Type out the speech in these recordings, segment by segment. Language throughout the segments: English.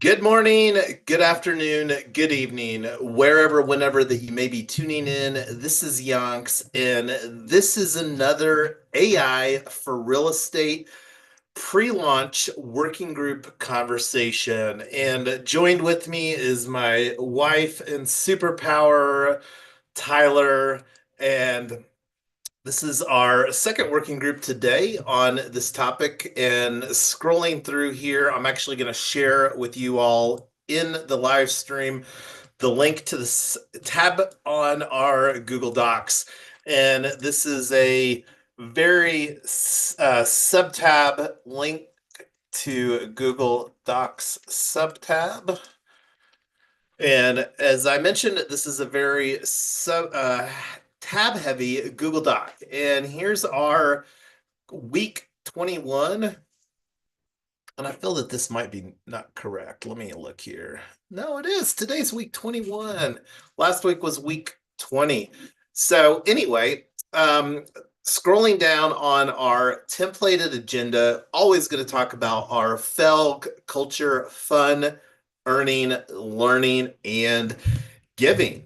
Good morning, good afternoon, good evening, wherever, whenever that you may be tuning in. This is Yonks, and this is another AI for real estate pre-launch working group conversation. And joined with me is my wife and superpower, Tyler. And this is our second working group today on this topic. And scrolling through here, I'm actually going to share with you all in the live stream the link to this tab on our Google Docs. And this is a very sub-tab link to Google Docs sub-tab. And as I mentioned, this is a very tab heavy Google Doc. And here's our week 21. And I feel that this might be not correct. Let me look here. No, it is. Today's week 21. Last week was week 20. So, anyway, scrolling down on our templated agenda, always going to talk about our FELG culture, fun, earning, learning, and giving.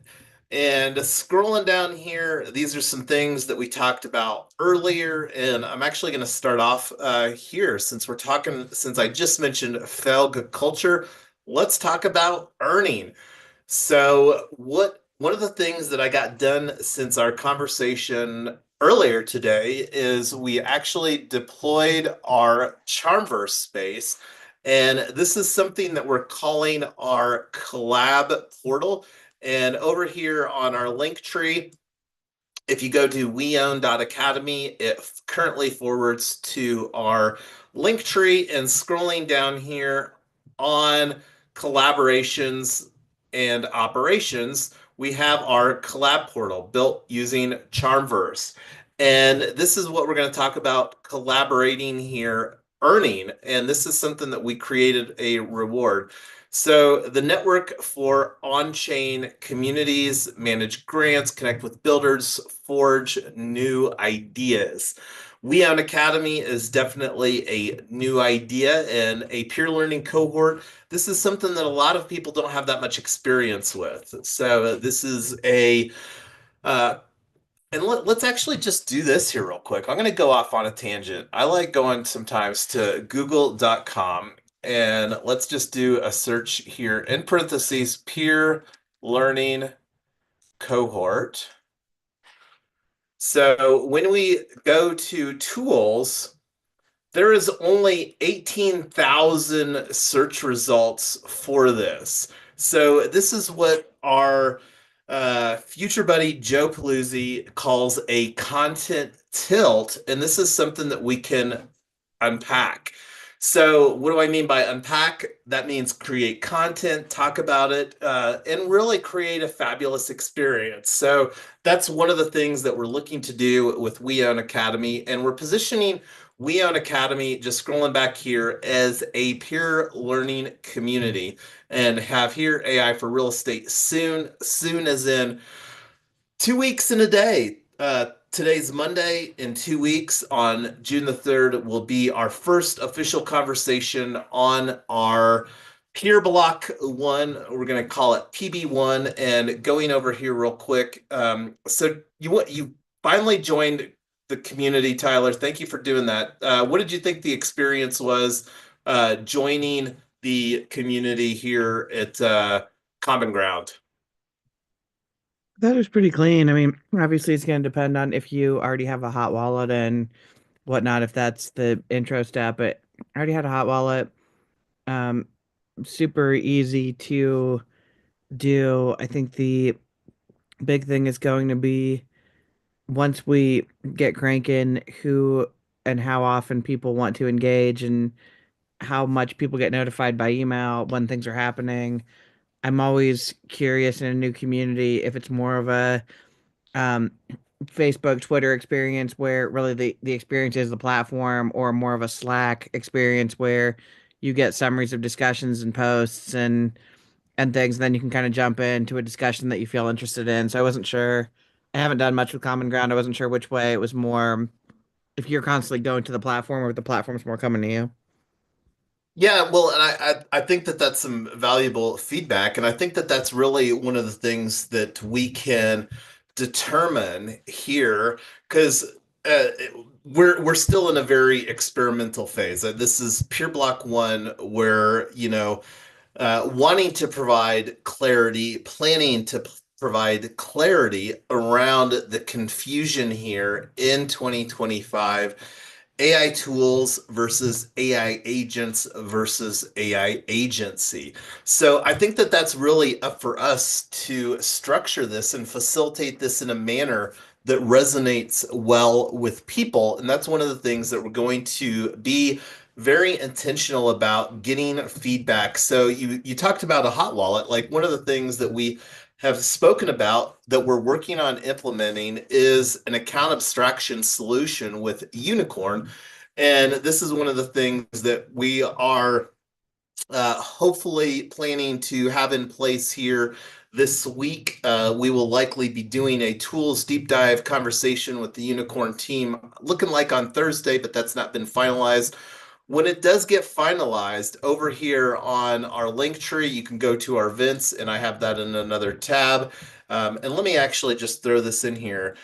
And scrolling down here, these are some things that we talked about earlier. And I'm actually going to start off here since I just mentioned FELG culture. Let's talk about earning. So, one of the things that I got done since our conversation earlier today is we actually deployed our Charmverse space. And this is something that we're calling our collab portal. And over here on our link tree, if you go to WeOwn.Academy, it currently forwards to our link tree. And scrolling down here on collaborations and operations, we have our collab portal built using Charmverse. And this is what we're going to talk about collaborating here, earning. And this is something that we created a reward. So the network for on-chain communities, manage grants, connect with builders, forge new ideas. WeOwn.Academy is definitely a new idea and a peer learning cohort. This is something that a lot of people don't have that much experience with. So this is a uh, and let's actually just do this here real quick. I'm going to go off on a tangent. I like going sometimes to google.com and let's just do a search here in parentheses, peer learning cohort. So when we go to tools, there is only 18,000 search results for this. So this is what our future buddy Joe Paluzzi calls a content tilt, and this is something that we can unpack. So what do I mean by unpack? That means create content, talk about it, and really create a fabulous experience. So that's one of the things that we're looking to do with WeOwn.Academy, and we're positioning WeOwn.Academy, just scrolling back here, as a peer learning community, and have here AI for real estate soon as in 2 weeks and a day. Today's Monday. In 2 weeks, on June the 3rd, will be our first official conversation on our Peer Block 1. We're going to call it PB1. And going over here real quick. So you finally joined the community, Tyler. Thank you for doing that. What did you think the experience was joining the community here at Common Ground? That is pretty clean. I mean, obviously, it's going to depend on if you already have a hot wallet and whatnot, if that's the intro step. But I already had a hot wallet. Um, Super easy to do. I think the big thing is going to be once we get cranking, who and how often people want to engage and how much people get notified by email when things are happening. I'm always curious in a new community if it's more of a um, Facebook, Twitter experience where really the experience is the platform, or more of a Slack experience where you get summaries of discussions and posts and things, and then you can kind of jump into a discussion that you feel interested in. So I wasn't sure. I haven't done much with Common Ground. I wasn't sure which way it was more if you're constantly going to the platform or if the platform's more coming to you. Yeah, well, and I think that that's some valuable feedback, and I think that that's really one of the things that we can determine here, because we're still in a very experimental phase. This is pure block one, where wanting to provide clarity, planning to provide clarity around the confusion here in 2025. AI tools versus AI agents versus AI agency. So I think that that's really up for us to structure this and facilitate this in a manner that resonates well with people. And that's one of the things that we're going to be very intentional about getting feedback. So you talked about a hot wallet. Like, one of the things that we have spoken about that we're working on implementing is an account abstraction solution with Unicorn. And this is one of the things that we are hopefully planning to have in place here this week. We will likely be doing a tools deep dive conversation with the Unicorn team, looking like on Thursday, but that's not been finalized. When it does get finalized, over here on our link tree, you can go to our events, and I have that in another tab. And let me actually just throw this in here.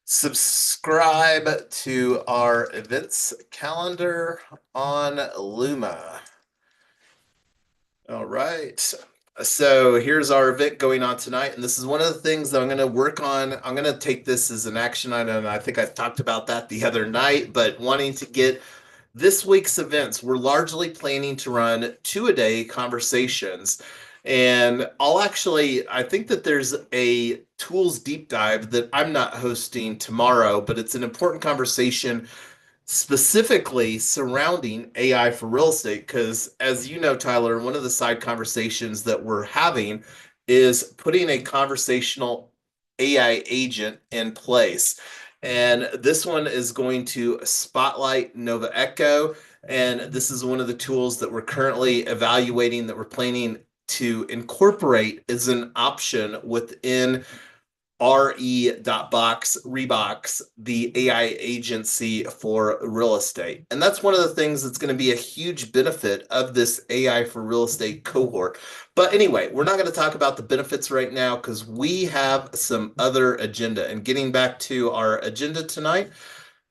Subscribe to our events calendar on Luma. All right. So here's our event going on tonight, and this is one of the things that I'm going to work on. I'm going to take this as an action item. I think I talked about that the other night, but wanting to get this week's events, we're largely planning to run two-a-day conversations. And I think that there's a tools deep dive that I'm not hosting tomorrow, but it's an important conversation specifically surrounding AI for real estate. Because, as you know, Tyler, one of the side conversations that we're having is putting a conversational AI agent in place. And this one is going to spotlight Nova Echo. And this is one of the tools that we're currently evaluating, that we're planning to incorporate as an option within re.box, Rebox, the AI agency for real estate. And that's one of the things that's going to be a huge benefit of this AI for real estate cohort. But anyway, we're not going to talk about the benefits right now, because we have some other agenda. And getting back to our agenda tonight,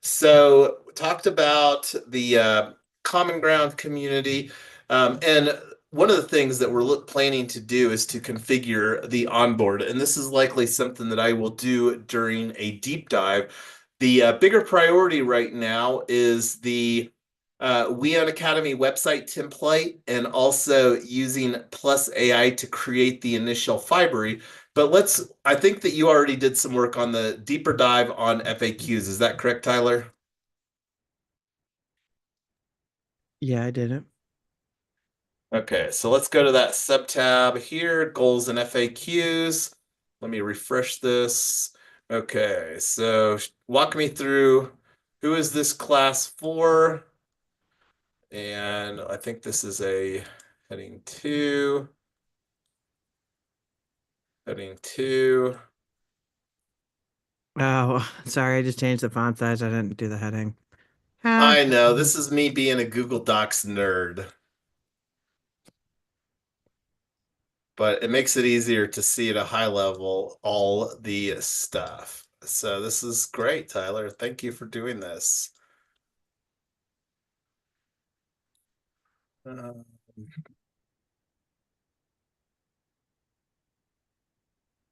so we talked about the Common Ground community, and one of the things that we're planning to do is to configure the onboard, and this is likely something that I will do during a deep dive. The bigger priority right now is the WeOwn.Academy website template, and also using Plus AI to create the initial Fibery. But I think that you already did some work on the deeper dive on FAQs. Is that correct, Tyler? Yeah, I did it. Okay, so let's go to that sub tab here, goals and FAQs. Let me refresh this. Okay, so walk me through, who is this class for? And I think this is a heading two, heading two. Oh, sorry, I just changed the font size. I didn't do the heading. Ah, I know, this is me being a Google Docs nerd, but it makes it easier to see at a high level all the stuff. So this is great, Tyler. Thank you for doing this. Um,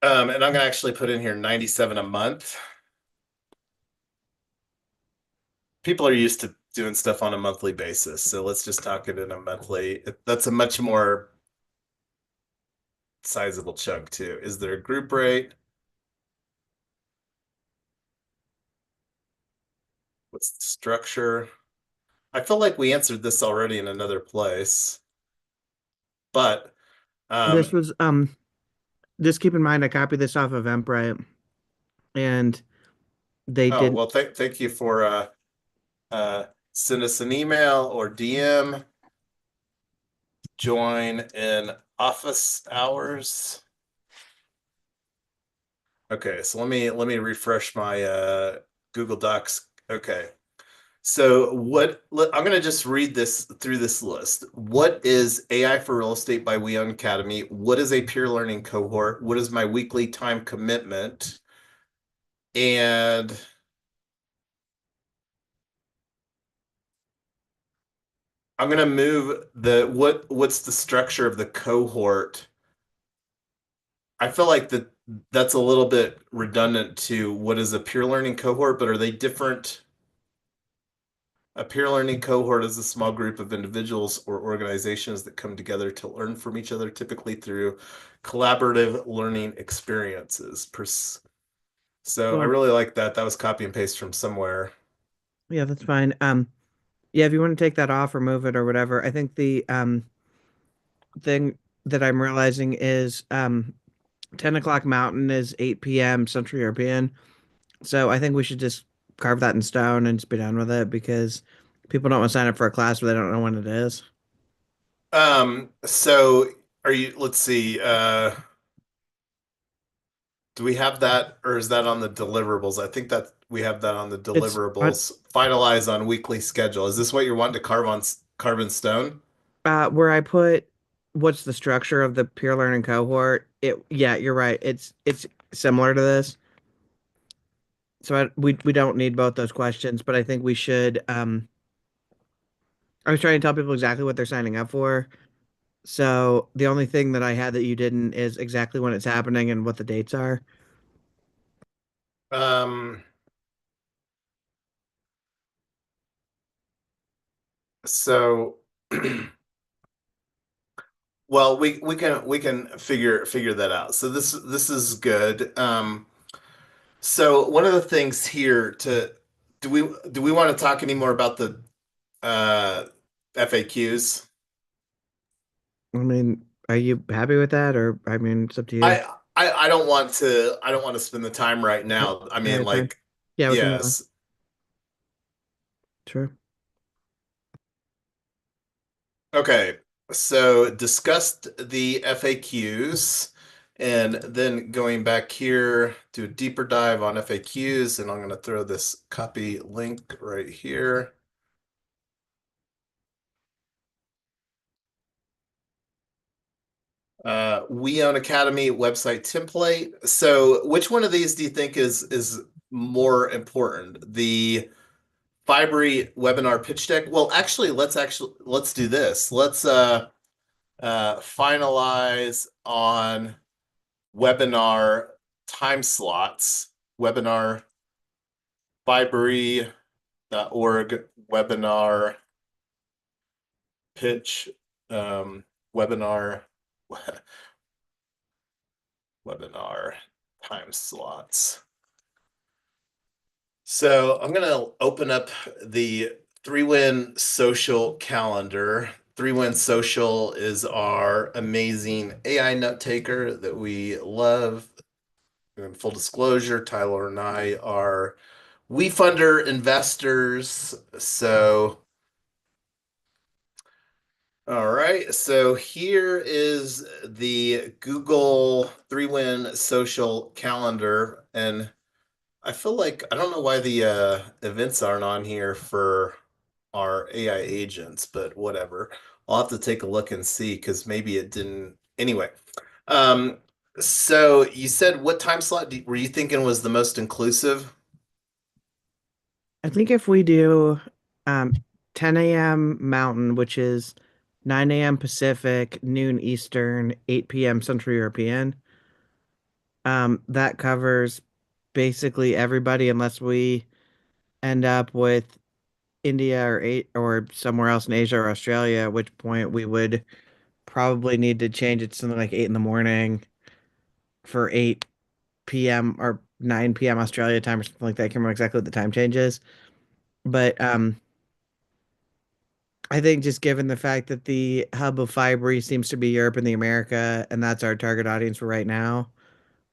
and I'm gonna actually put in here 97 a month. People are used to doing stuff on a monthly basis, so let's just talk it in a monthly. That's a much more sizable chunk too. Is there a group rate? What's the structure? I feel like we answered this already in another place, but this was just keep in mind I copied this off of Eventbrite and they oh didn't. well, thank you for send us an email or DM. Join in office hours. Okay, so let me refresh my Google Docs. Okay. So I'm going to just read this through this list. What is AI for Real Estate by WeOwn.Academy? What is a peer learning cohort? What is my weekly time commitment? And I'm going to move what's the structure of the cohort? I feel like that's a little bit redundant to what is a peer learning cohort, but are they different? A peer learning cohort is a small group of individuals or organizations that come together to learn from each other, typically through collaborative learning experiences. So I Sure. really like that. That was copy and paste from somewhere. Yeah, that's fine. Yeah, if you want to take that off or move it or whatever, I think the thing that I'm realizing is 10 o'clock Mountain is 8 p.m. Central European. So I think we should just carve that in stone and just be done with it because people don't want to sign up for a class where they don't know when it is. So are you, let's see, do we have that or is that on the deliverables? I think that we have that on the It's on deliverables. Finalize on weekly schedule. Is this what you're wanting to carve in stone? where I put what's the structure of the peer learning cohort. Yeah, you're right. It's similar to this. So we don't need both those questions, but I think we should. I was trying to tell people exactly what they're signing up for. So the only thing that I had that you didn't is exactly when it's happening and what the dates are. Um, so well, we can figure that out. So this is good. So one of the things here to do we want to talk any more about the uh FAQs? I mean, are you happy with that, or I mean, it's up to you. I don't want to spend the time right Yep. now. I All mean, right, fine. like, Yeah, we can move on. yes. Sure. Okay. So discussed the FAQs and then going back here, do a deeper dive on FAQs, and I'm going to throw this copy link right here. WeOwn.Academy website template. So which one of these do you think is more important? The Fibery webinar pitch deck? Well, let's do this. Let's finalize on webinar time slots, webinar fibery.org webinar pitch, webinar webinar time slots. So I'm going to open up the 3Win Social calendar. 3Win Social is our amazing AI note taker that we love. In full disclosure, Tyler and I are WeFunder investors. So, all right. So here is the Google 3Win Social calendar. And I feel like I don't know why the events aren't on here for our AI agents, but whatever. I'll have to take a look and see because maybe it didn't. Anyway, um, so you said what time slot were you thinking was the most inclusive? I think if we do 10 a.m. Mountain, which is 9 a.m. Pacific, noon Eastern, 8 p.m. Central European, that covers basically everybody unless we end up with India or somewhere else in Asia or Australia, at which point we would probably need to change it to something like 8 in the morning for 8 p.m. or 9 p.m. Australia time or something like that. I can't remember exactly what the time change is. But I think just given the fact that the hub of Fibery seems to be Europe and the America, and that's our target audience for right now,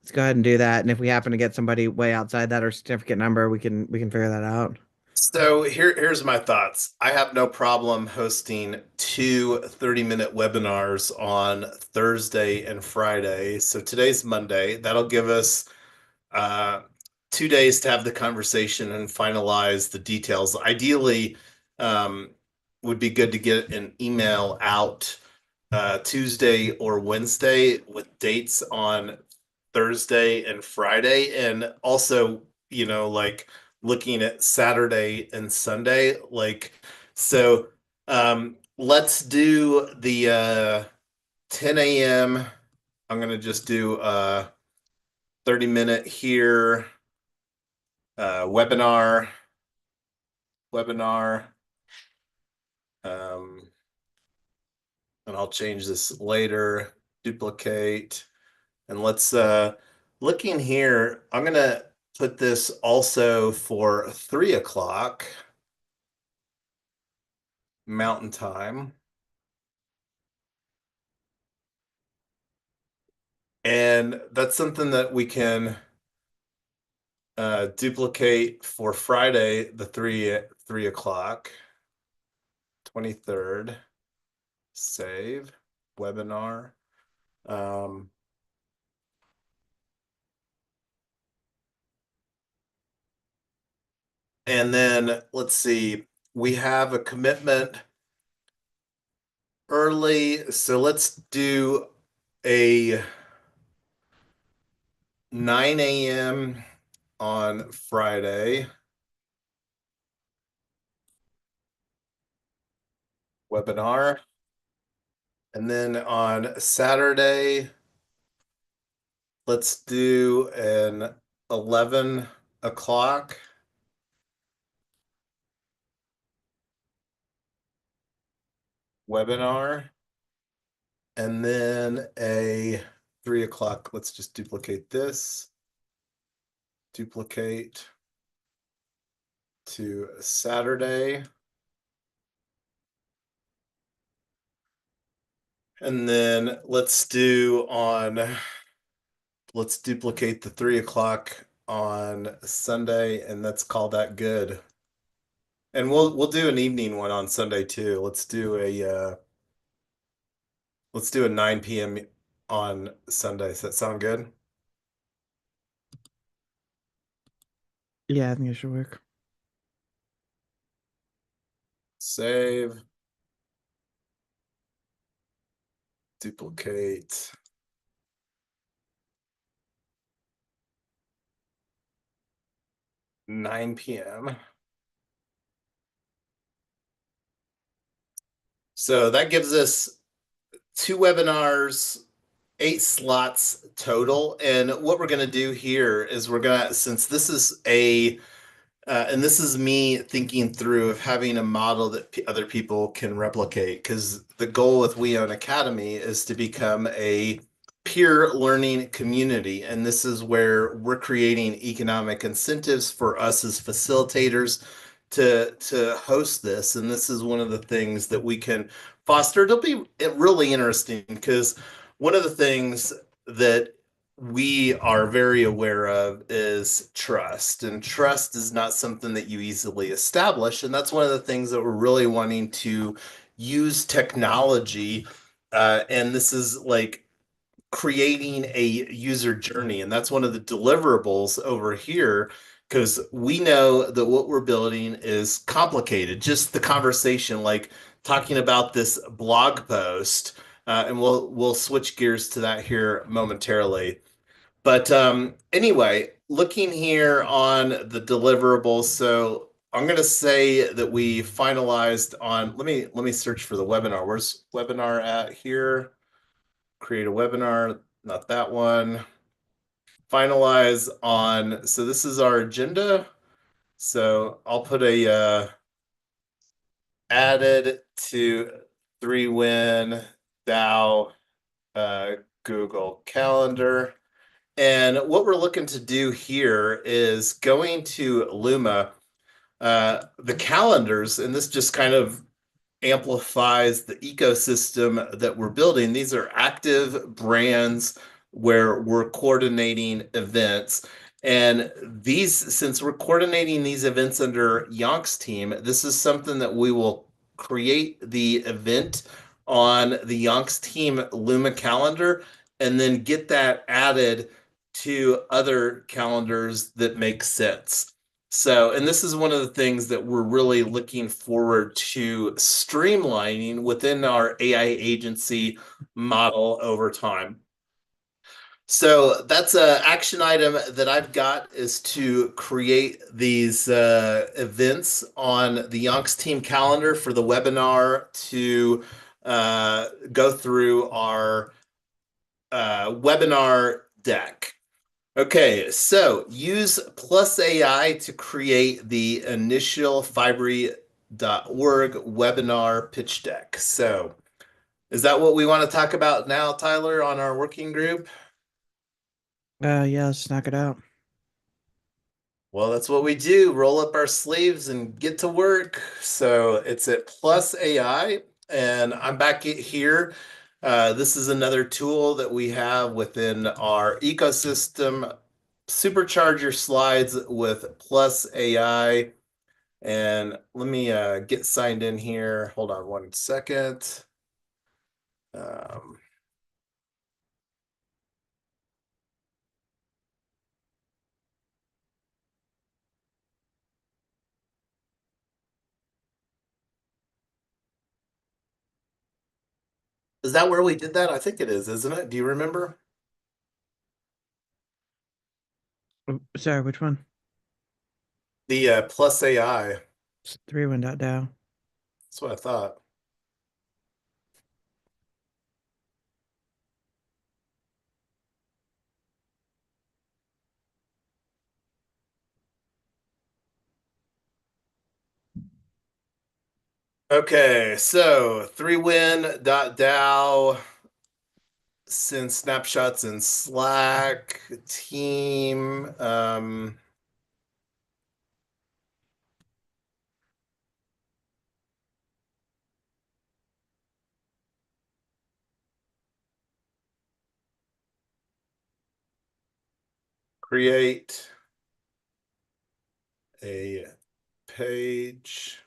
let's go ahead and do that. And if we happen to get somebody way outside that or significant number, we can figure that out. So here's my thoughts. I have no problem hosting two 30-minute webinars on Thursday and Friday. So today's Monday. That'll give us 2 days to have the conversation and finalize the details. Ideally, um, would be good to get an email out Tuesday or Wednesday with dates on Thursday and Friday, and also, like looking at Saturday and Sunday. So, let's do the 10 a.m. I'm gonna just do a 30-minute here webinar. Um, and I'll change this later. Duplicate. And let's looking here, I'm gonna put this also for 3 o'clock Mountain Time. And that's something that we can duplicate for Friday, the 3 o'clock, 23rd. Save webinar. Um, and then let's see, we have a commitment early, so let's do a 9 a.m. on Friday webinar. And then on Saturday, let's do an 11 o'clock webinar. And then a 3 o'clock. Let's just duplicate this. Duplicate to Saturday. And then let's duplicate the 3 o'clock on Sunday, and let's call that good. And we'll do an evening one on Sunday too. Let's do a 9 p.m. on Sunday. Does that sound good? Yeah, I think it should work. Save. Duplicate. Nine p.m. So that gives us 2 webinars, 8 slots total. And what we're going to do here is since this is and this is me thinking through of having a model that other people can replicate, because the goal with WeOwn.Academy is to become a peer learning community. And this is where we're creating economic incentives for us as facilitators to host this. And this is one of the things that we can foster. It'll be really interesting because one of the things that we are very aware of is trust. And trust is not something that you easily establish. And that's one of the things that we're really wanting to use technology. And this is like creating a user journey. And that's one of the deliverables over here, because we know that what we're building is complicated. Just the conversation, like talking about this blog post, and we'll switch gears to that here momentarily. But anyway, looking here on the deliverables, so I'm going to say that we finalized on. Let me search for the webinar. Where's webinar at here? Create a webinar, not that one. Finalize on. So this is our agenda. So I'll put a added to 3Win DAO Google Calendar. And what we're looking to do here is going to Luma, the calendars, and this just kind of amplifies the ecosystem that we're building. These are active brands where we're coordinating events. And since we're coordinating these events under Yonk's team, this is something that we will create the event on the Yonk's team Luma calendar and then get that added to other calendars that make sense. So, and this is one of the things that we're really looking forward to streamlining within our AI agency model over time. So that's an action item that I've got, is to create these events on the Yonks team calendar for the webinar to go through our webinar deck. Okay, so use Plus AI to create the initial Fibery.org webinar pitch deck. So is that what we want to talk about now, Tyler, on our working group? Yeah, let's knock it out. Well, that's what we do. Roll up our sleeves and get to work. So it's at Plus AI, and I'm back here. This is another tool that we have within our ecosystem. Supercharge your slides with Plus AI. And let me get signed in here. Hold on one second. Um, is that where we did that? I think it is, isn't it? Do you remember? Oh, sorry, which one? The Plus AI. It's 3.1.dow. That's what I thought. Okay, so 3win.dow, send snapshots in Slack, team. Create a page.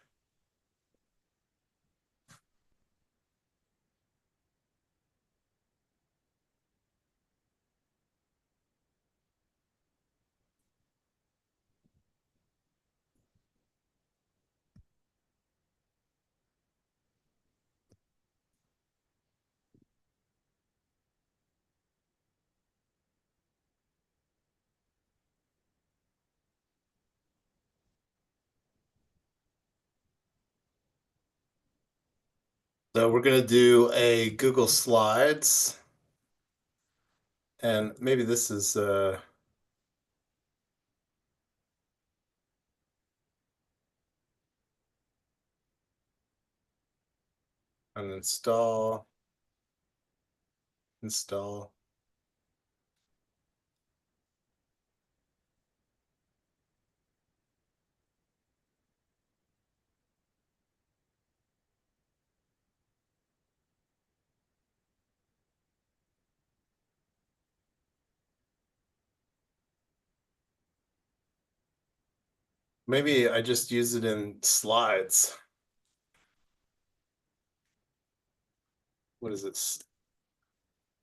So we're going to do a Google Slides. And maybe this is uninstall, install. Maybe I just use it in slides. What is it?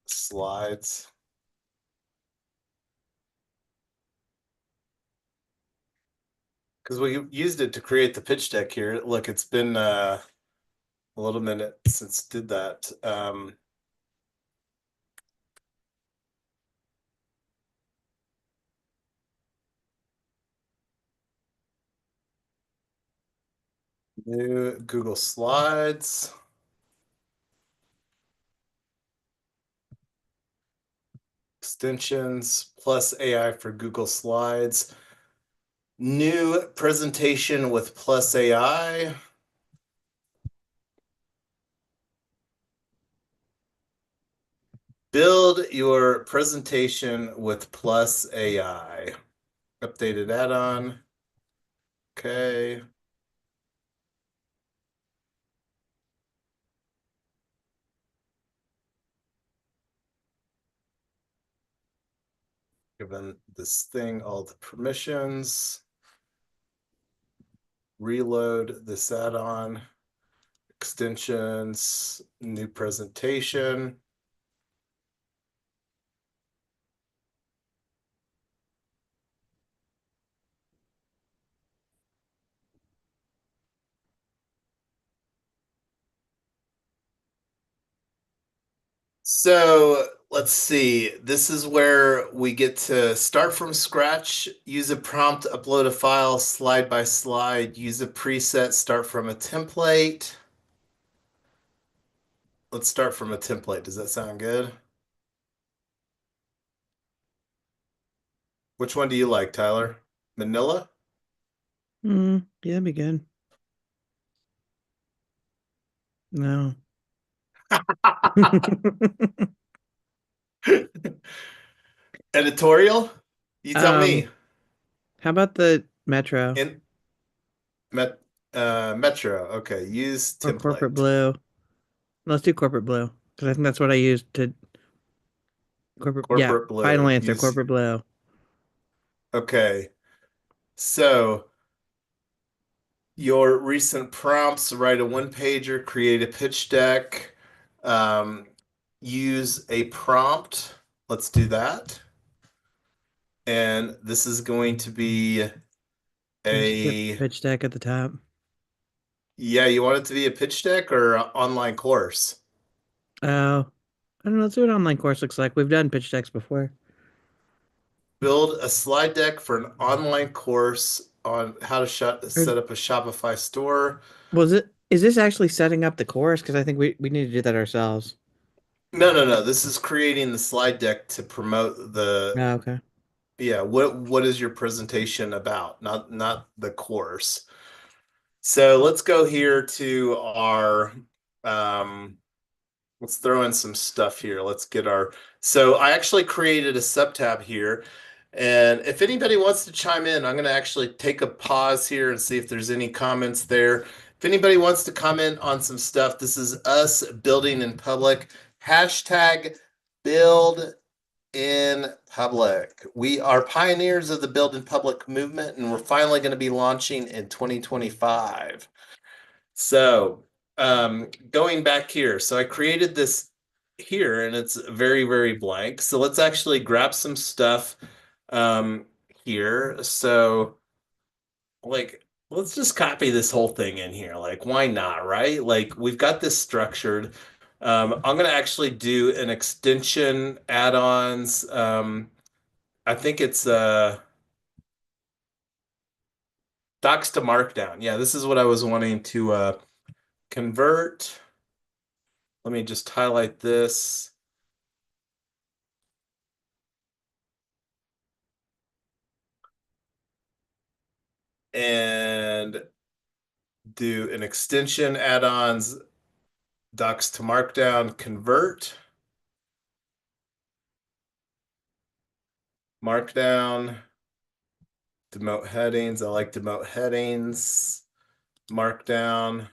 Slides. Because we used it to create the pitch deck here. Look, it's been a little minute since did that. New Google Slides. Extensions plus AI for Google Slides. New presentation with plus AI. Build your presentation with plus AI. Updated add-on. Okay. Given this thing all the permissions. Reload this add-on. Extensions, new presentation. So let's see. This is where we get to start from scratch, use a prompt, upload a file slide by slide, use a preset, start from a template. Let's start from a template. Does that sound good? Which one do you like, Tyler? Manila? Yeah, that'd be good. No. Editorial? You tell Um, me. how about the Metro In Met Metro. Okay, use or Corporate template. Blue? Let's do Corporate Blue because I think that's what I used to corporate. Yeah, Corporate final Blue. answer, Use Corporate Blue. okay. So your recent prompts, write a one pager, create a pitch deck, um, use a prompt. Let's do that. And this is going to be Can we just put a, pitch deck at the top? yeah, you want it to be a pitch deck or an online course? Oh, I don't know. Let's see what online course looks like. We've done pitch decks before. Build a slide deck for an online course on how to Or set up a Shopify store. was it? Is this actually setting up the course? Because I think we need to do that ourselves. No, no, no. This is creating the slide deck to promote Oh, okay. yeah, what is your presentation about? Not the course. So let's go here to our um let's throw in some stuff here. Let's get our so I actually created a subtab here. And if anybody wants to chime in, I'm going to actually take a pause here and see if there's any comments there. If anybody wants to comment on some stuff, this is us building in public. Hashtag build in public. We are pioneers of the build in public movement, and we're finally going to be launching in 2025. So, going back here, so I created this here, and it's very, very blank. So let's actually grab some stuff here. So, like, let's just copy this whole thing in here. Like, why not, right? Like, we've got this structured. I'm going to actually do an extension add-ons. I think it's docs to markdown. Yeah, this is what I was wanting to convert. Let me just highlight this. And do an extension add-ons docs to markdown convert markdown demote headings. I like demote headings markdown.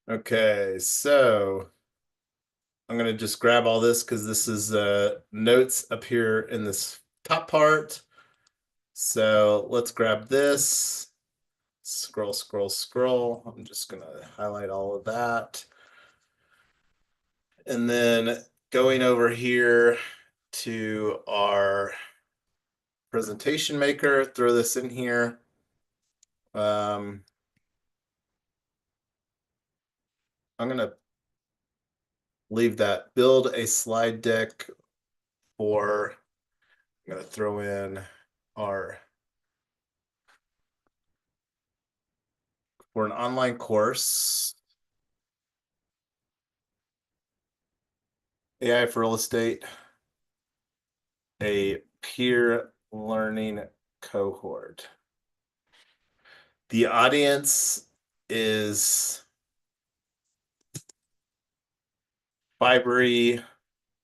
Okay, so I'm going to just grab all this because this is notes up here in this top part. So let's grab this. Scroll, scroll, scroll. I'm just going to highlight all of that. And then going over here to our presentation maker, throw this in here. I'm going to leave that. Build a slide deck for, I'm going to throw in our, for an online course, AI for real estate, a peer learning cohort. The audience is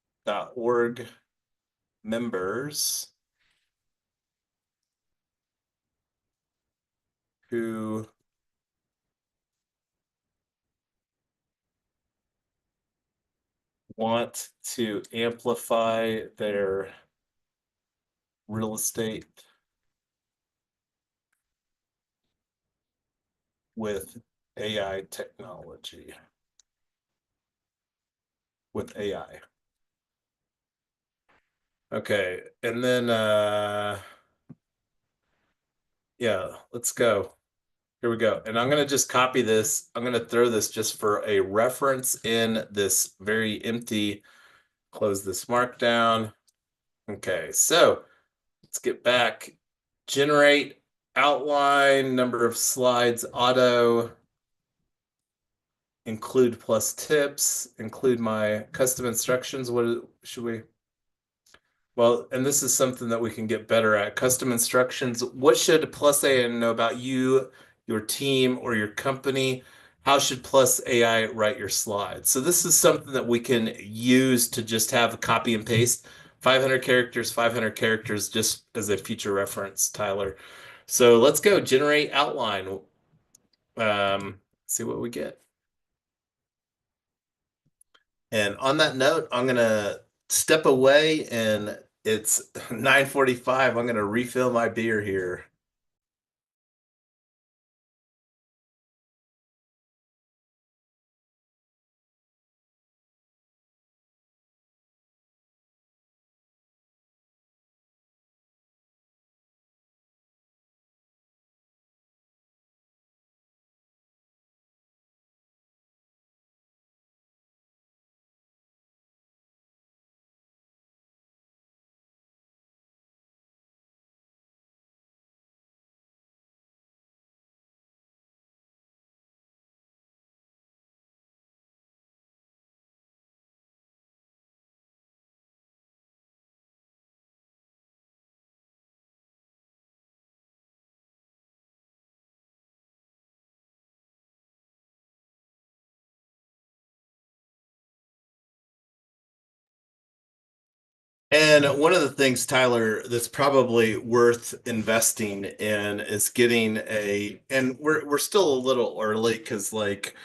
Fibery.org members who want to amplify their real estate with AI technology, with AI. Okay, and then yeah, let's go. Here we go. And I'm going to just copy this. I'm going to throw this just for a reference in this very empty, close this markdown. Okay, so let's get back. Generate outline, number of slides, auto, include plus tips, include my custom instructions. What should we? Well, and this is something that we can get better at. Custom instructions. What should Plus AI know about you, your team, or your company? How should Plus AI write your slides? So this is something that we can use to just have a copy and paste. 500 characters, just as a future reference, Tyler. So let's go generate outline. See what we get. And on that note, I'm gonna step away and it's 9:45. I'm gonna refill my beer here. And one of the things, Tyler, that's probably worth investing in is getting and we're still a little early because like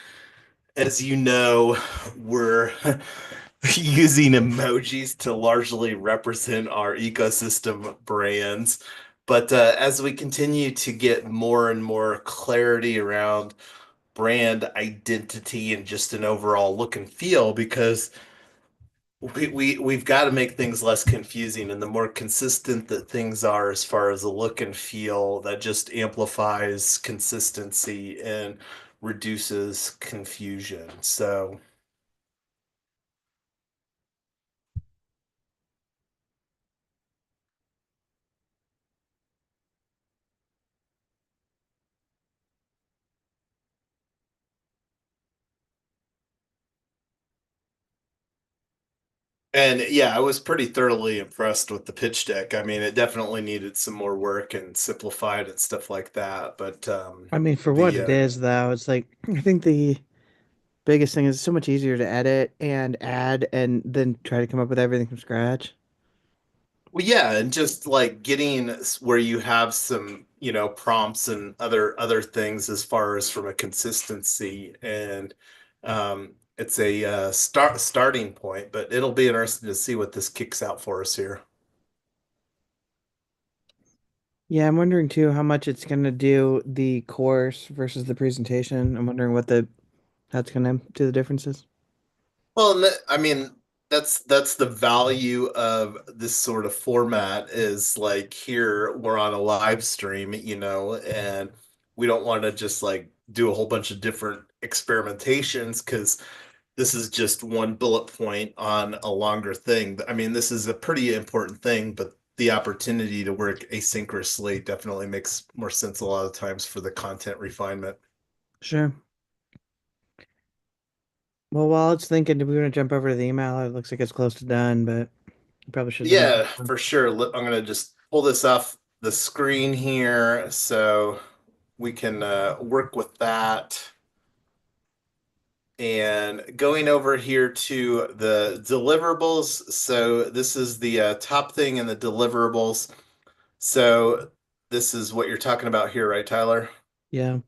as you know, we're using emojis to largely represent our ecosystem brands. But as we continue to get more and more clarity around brand identity and just an overall look and feel, because we've got to make things less confusing, and the more consistent that things are as far as the look and feel, that just amplifies consistency and reduces confusion. So and yeah, I was pretty thoroughly impressed with the pitch deck. I mean, it definitely needed some more work and simplified and stuff like that. But I mean, for what the it is, though, it's like I think the biggest thing is it's so much easier to edit and add and then try to come up with everything from scratch. Well, yeah, and just like getting where you have some, prompts and other things as far as from a consistency and it's a starting point, but it'll be interesting to see what this kicks out for us here. Yeah, I'm wondering too how much it's gonna do the course versus the presentation. I'm wondering what the that's gonna do the differences. Well, and I mean, that's the value of this sort of format is like here we're on a live stream, and we don't want to just like do a whole bunch of different experimentations because this is just one bullet point on a longer thing. I mean, this is a pretty important thing, but the opportunity to work asynchronously definitely makes more sense a lot of times for the content refinement. Sure. Well, while it's thinking, do we want to jump over to the email? It looks like it's close to done, but we probably should have done Yeah, it. for sure. I'm gonna just pull this off the screen here so we can work with that. And going over here to the deliverables. So this is the top thing in the deliverables. So this is what you're talking about here, right, Tyler? Yeah.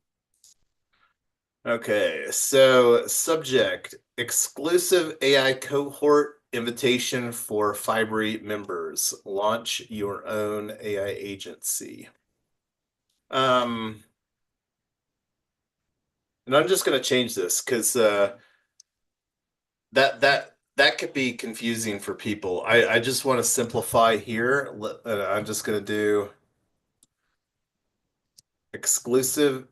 Okay, so subject, exclusive AI cohort invitation for Fibery members. Launch your own AI agency. Um, and I'm just going to change this because that could be confusing for people. I just want to simplify here. I'm just going to do exclusive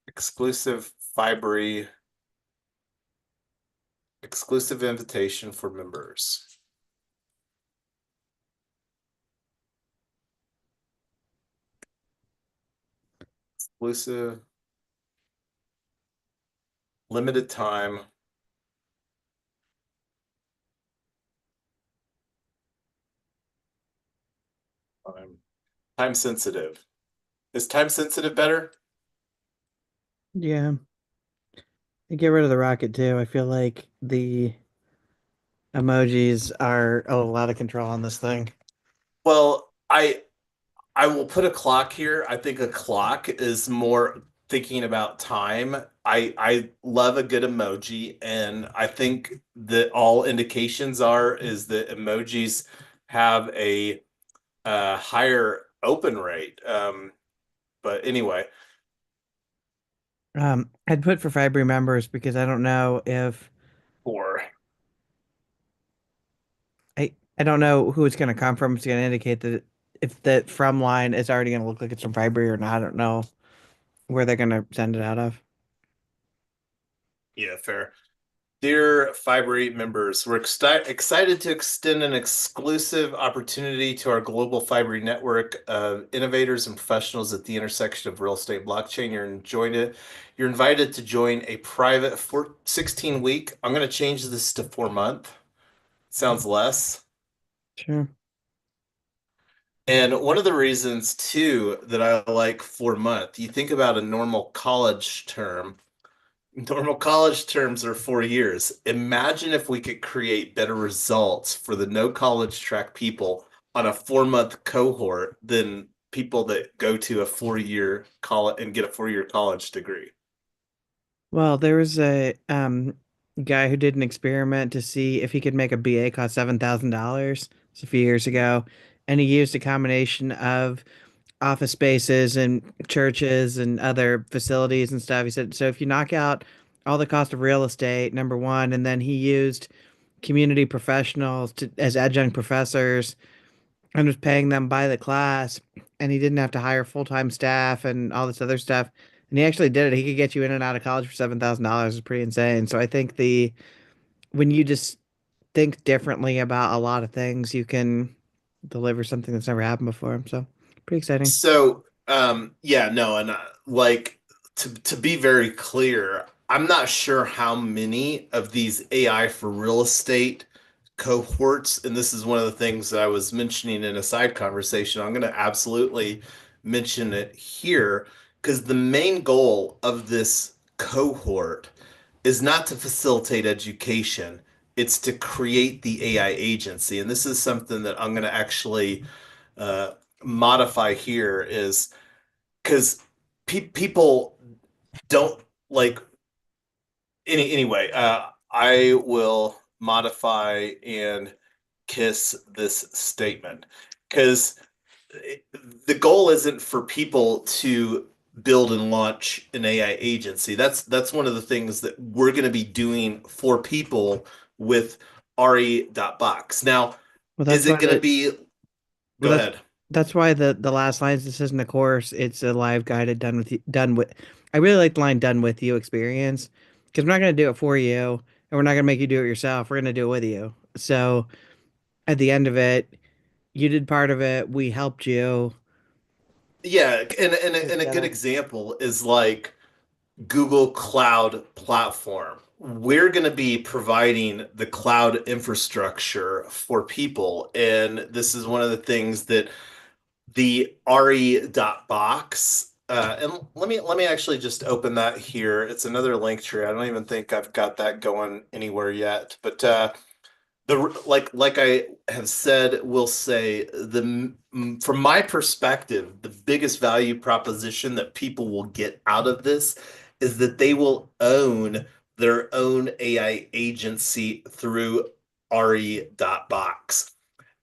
exclusive Fibery, exclusive invitation for members. Exclusive, limited time. Time sensitive. Is time sensitive better? Yeah. And get rid of the rocket too. I feel like the emojis are a lot of control on this thing. Well, I will put a clock here. I think a clock is more thinking about time. I love a good emoji, and I think that all indications are is that emojis have a higher open rate. But anyway, I'd put for Fiber members because I don't know if or I don't know who it's going to come from. It's going to indicate that if the from line is already going to look like it's from Fiber or not. I don't know where they're going to send it out of. yeah, fair. Dear Fiber8 members, we're excited to extend an exclusive opportunity to our global Fiber8 network of innovators and professionals at the intersection of real estate and blockchain. You're invited to join a private 16-week. I'm going to change this to 4-month. Sounds less. Sure. And one of the reasons too that I like 4-month, you think about a normal college term. Normal college terms are 4 years. Imagine if we could create better results for the no college track people on a 4-month cohort than people that go to a 4-year college and get a 4-year college degree. Well, there was a guy who did an experiment to see if he could make a BA cost $7,000 a few years ago, and he used a combination of office spaces and churches and other facilities and stuff. He said, so if you knock out all the cost of real estate, number one, and then he used community professionals as adjunct professors and was paying them by the class, and he didn't have to hire full-time staff and all this other stuff. And he actually did it. He could get you in and out of college for $7,000. It's pretty insane. So I think the when you just think differently about a lot of things, you can deliver something that's never happened before. So pretty exciting. So, yeah, no, and like to be very clear, I'm not sure how many of these AI for real estate cohorts, and this is one of the things that I was mentioning in a side conversation. I'm going to absolutely mention it here because the main goal of this cohort is not to facilitate education, it's to create the AI agency. And this is something that I'm going to actually uh, modify here is because people don't like anyway. I will modify and kiss this statement because the goal isn't for people to build and launch an AI agency. That's one of the things that we're going to be doing for people with RE.box. Now, Well, is that's it why going to the be, well go ahead. that's why the last lines. This isn't a course. It's a live guided done with you, done with. I really like the line "done with you" experience because we're not going to do it for you, and we're not going to make you do it yourself. We're going to do it with you. So at the end of it, you did part of it. We helped you Yeah, put it and a good together. example is like Google Cloud Platform. We're going to be providing the cloud infrastructure for people. And this is one of the things that the RE.box, and let me actually just open that here. It's another link tree. I don't even think I've got that going anywhere yet. But the like I have said, will say from my perspective, the biggest value proposition that people will get out of this is that they will own their own AI agency through RE.box.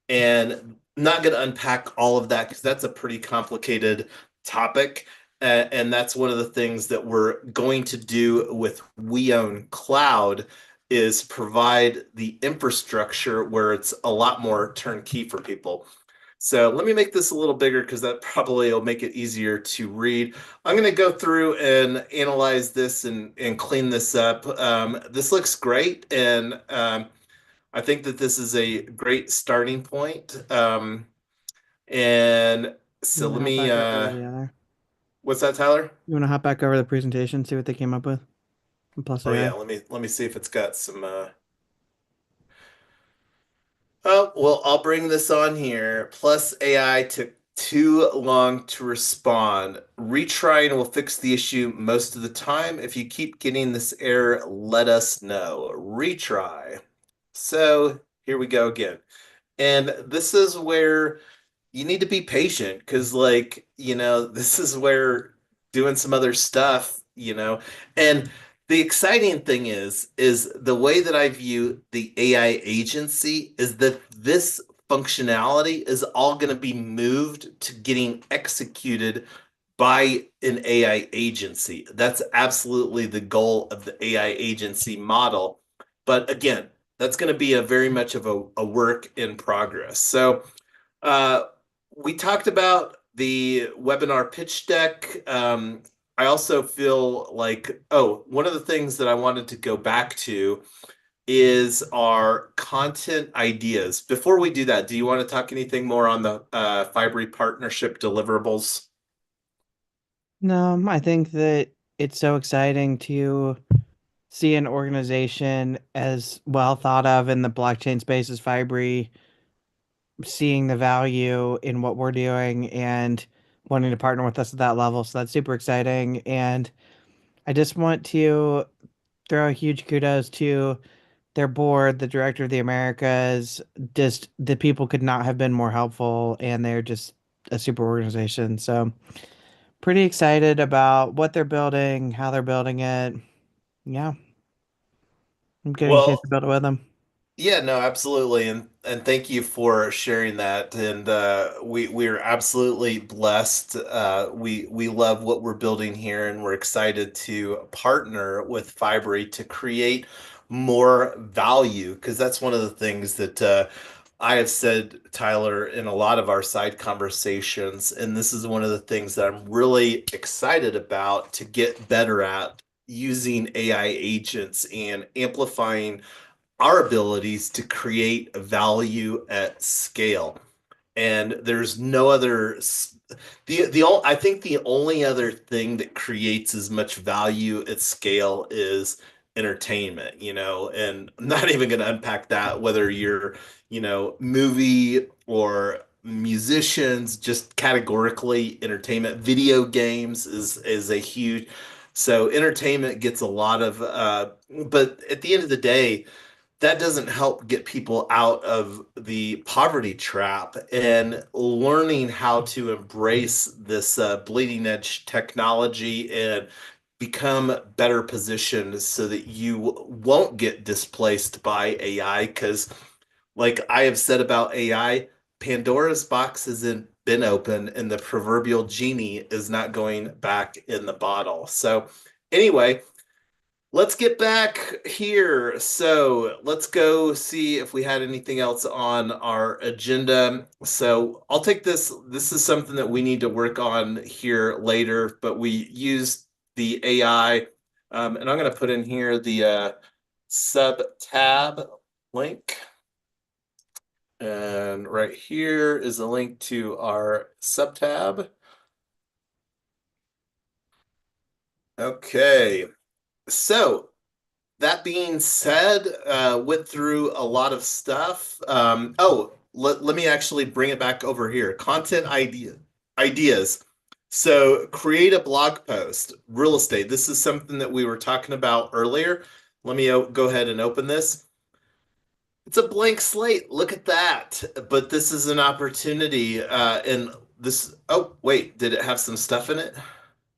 And I'm not going to unpack all of that because that's a pretty complicated topic. And that's one of the things that we're going to do with We Own Cloud is provide the infrastructure where it's a lot more turnkey for people. So let me make this a little bigger because that probably will make it easier to read. I'm going to go through and analyze this and clean this up. This looks great, and I think that this is a great starting point. And You so want to let hop me, back over to the other? what's that, Tyler? You want to hop back over the presentation, see what they came up with? And plus Oh yeah, AI. let me see if it's got some oh, well, I'll bring this on here. Plus AI took too long to respond. Retrying will fix the issue most of the time. If you keep getting this error, let us know. Retry. So here we go again. And this is where you need to be patient because, like, this is where doing some other stuff. And the exciting thing is the way that I view the AI agency is that this functionality is all going to be moved to getting executed by an AI agency. That's absolutely the goal of the AI agency model. But again, that's going to be a very much of a work in progress. So uh, we talked about the webinar pitch deck. I also feel like, oh, one of the things that I wanted to go back to is our content ideas. Before we do that, do you want to talk anything more on the Fibery partnership deliverables? No, I think that it's so exciting to see an organization as well thought of in the blockchain space as Fibry, seeing the value in what we're doing and wanting to partner with us at that level. So that's super exciting. And I just want to throw a huge kudos to their board, the director of the Americas. Just the people could not have been more helpful, and they're just a super organization. So pretty excited about what they're building, how they're building it. Yeah, I'm getting a chance Well, to build it with them. yeah, no, absolutely, and thank you for sharing that. And we're absolutely blessed. We love what we're building here, and we're excited to partner with Fibery to create more value because that's one of the things that I have said, Tyler, in a lot of our side conversations, and this is one of the things that I'm really excited about to get better at using AI agents and amplifying our abilities to create value at scale. And there's no other I think the only other thing that creates as much value at scale is entertainment, and I'm not even going to unpack that whether you're movie or musicians, just categorically entertainment. Video games is a huge, so entertainment gets a lot of but at the end of the day, that doesn't help get people out of the poverty trap and learning how to embrace this bleeding edge technology and become better positioned so that you won't get displaced by AI. Because, like I have said about AI, Pandora's box hasn't been open and the proverbial genie is not going back in the bottle. So, anyway, let's get back here. So let's go see if we had anything else on our agenda. So I'll take this. This is something that we need to work on here later, but we use the AI. And I'm going to put in here the sub tab link. And right here is a link to our sub tab. Okay. So that being said, went through a lot of stuff. Let me actually bring it back over here. Ideas. So create a blog post, real estate. This is something that we were talking about earlier. Let me go ahead and open this. It's a blank slate. Look at that. But this is an opportunity. And this, oh, wait, did it have some stuff in it?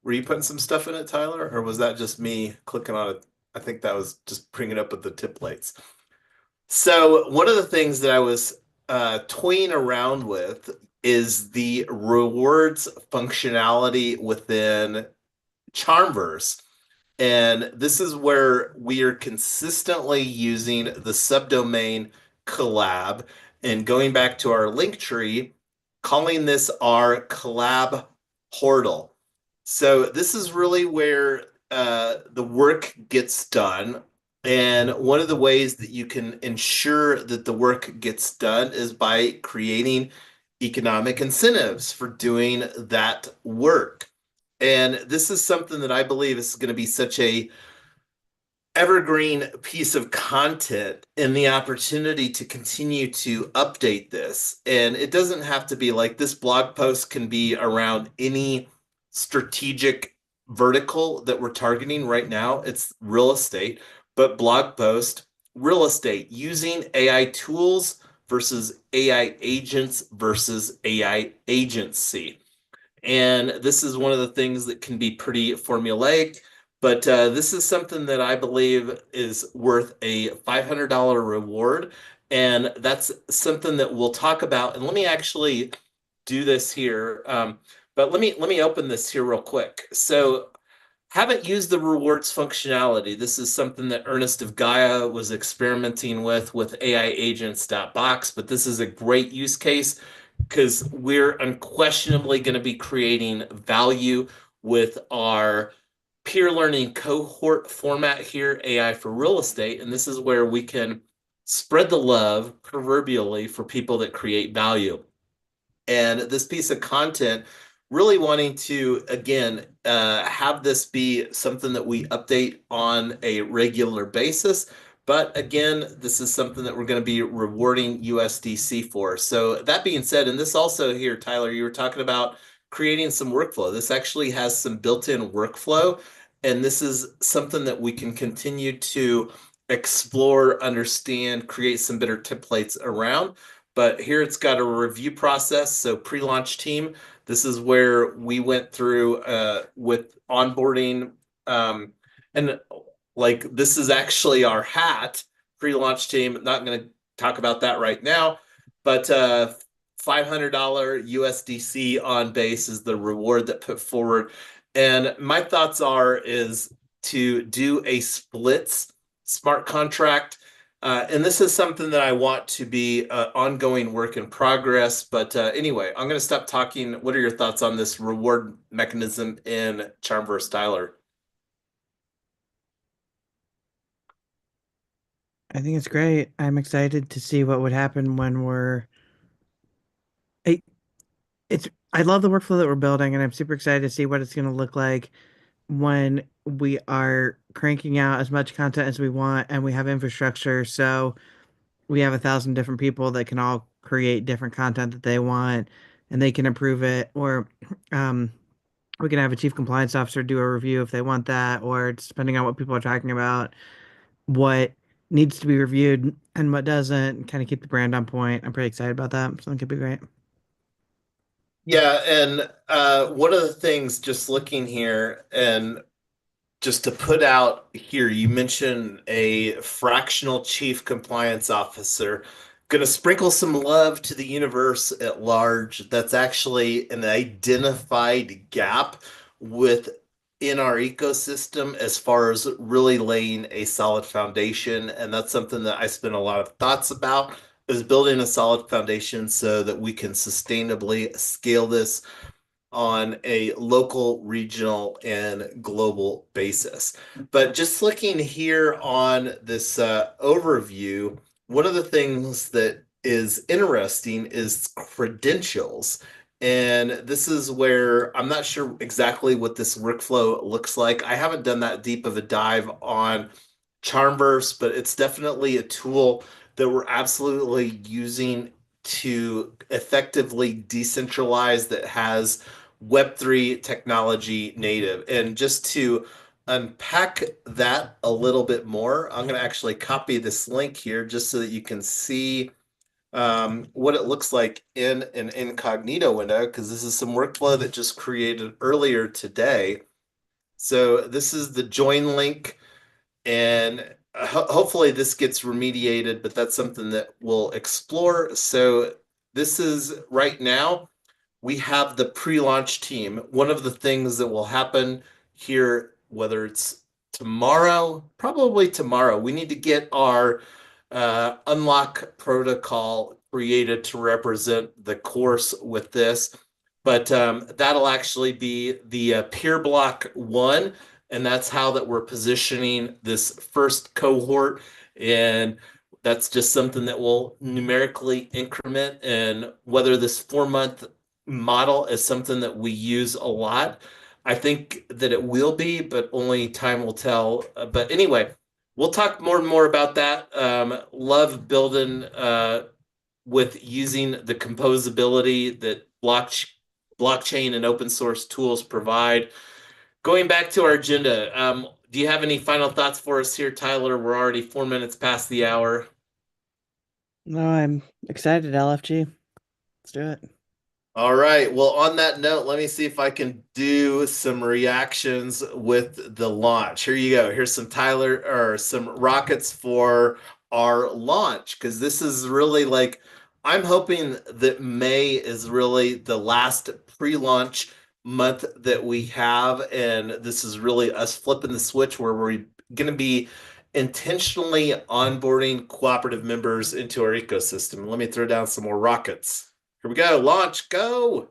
Were you putting some stuff in it, Tyler, or was that just me clicking on it? I think that was just bringing up with the templates. So one of the things that I was toying around with is the rewards functionality within Charmverse. And this is where we are consistently using the subdomain collab. And going back to our link tree, calling this our collab portal. So this is really where the work gets done. And one of the ways that you can ensure that the work gets done is by creating economic incentives for doing that work. And this is something that I believe is going to be such a evergreen piece of content and the opportunity to continue to update this. And it doesn't have to be like this blog post can be around any strategic vertical that we're targeting right now. It's real estate, but blog post, real estate, using AI tools versus AI agents versus AI agency. And this is one of the things that can be pretty formulaic, but this is something that I believe is worth a $500 reward. And that's something that we'll talk about. And let me actually do this here. But let me open this here real quick. So haven't used the rewards functionality. This is something that Ernest of Gaia was experimenting with AI agents.box, but this is a great use case because we're unquestionably going to be creating value with our peer learning cohort format here, AI for real estate. And this is where we can spread the love proverbially for people that create value. And this piece of content, really wanting to, again, have this be something that we update on a regular basis. But again, this is something that we're going to be rewarding USDC for. So that being said, and this also here, Tyler, you were talking about creating some workflow. This actually has some built-in workflow, and this is something that we can continue to explore, understand, create some better templates around. But here it's got a review process. So pre-launch team, this is where we went through with onboarding. And like this is actually our hat, pre-launch team. Not going to talk about that right now, but $500 USDC on base is the reward that put forward. And my thoughts is to do a splits smart contract. And this is something that I want to be ongoing work in progress. But anyway, I'm going to stop talking. What are your thoughts on this reward mechanism in Charmverse, Tyler? I think it's great. I'm excited to see what would happen when I, I love the workflow that we're building, and I'm super excited to see what it's going to look like when we are cranking out as much content as we want and we have infrastructure. So we have 1,000 different people that can all create different content that they want and they can approve it, or um, we can have a chief compliance officer do a review if they want that, or it's depending on what people are talking about, what needs to be reviewed and what doesn't, and kind of keep the brand on point. I'm pretty excited about that. So it could be great. Yeah, and one of the things just looking here and just to put out here, you mentioned a fractional chief compliance officer. Going to sprinkle some love to the universe at large. That's actually an identified gap within our ecosystem as far as really laying a solid foundation. And that's something that I spend a lot of thoughts about is building a solid foundation so that we can sustainably scale this on a local, regional, and global basis. But just looking here on this overview, one of the things that is interesting is credentials. And this is where I'm not sure exactly what this workflow looks like. I haven't done that deep of a dive on Charmverse, but it's definitely a tool that we're absolutely using to effectively decentralize that has Web3 technology native. And just to unpack that a little bit more, I'm going to actually copy this link here just so that you can see what it looks like in an incognito window, because this is some workflow that just created earlier today. So this is the join link, and hopefully this gets remediated, but that's something that we'll explore. So this is right now we have the pre-launch team. One of the things that will happen here, whether it's tomorrow, probably tomorrow, we need to get our unlock protocol created to represent the course with this. But that'll actually be the peer block one, and that's how that we're positioning this first cohort. And that's just something that will numerically increment. And whether this 4 month model is something that we use a lot, I think that it will be, but only time will tell. But anyway, we'll talk more and more about that. Love building with using the composability that blockchain and open source tools provide. Going back to our agenda, do you have any final thoughts for us here, Tyler? We're already 4 minutes past the hour. No, I'm excited, LFG. Let's do it. All right. Well, on that note, let me see if I can do some reactions with the launch. Here you go. Here's some Tyler or some rockets for our launch because this is really like I'm hoping that May is really the last pre-launch month that we have, and this is really us flipping the switch where we're going to be intentionally onboarding cooperative members into our ecosystem. Let me throw down some more rockets. Here we go. Launch. Go.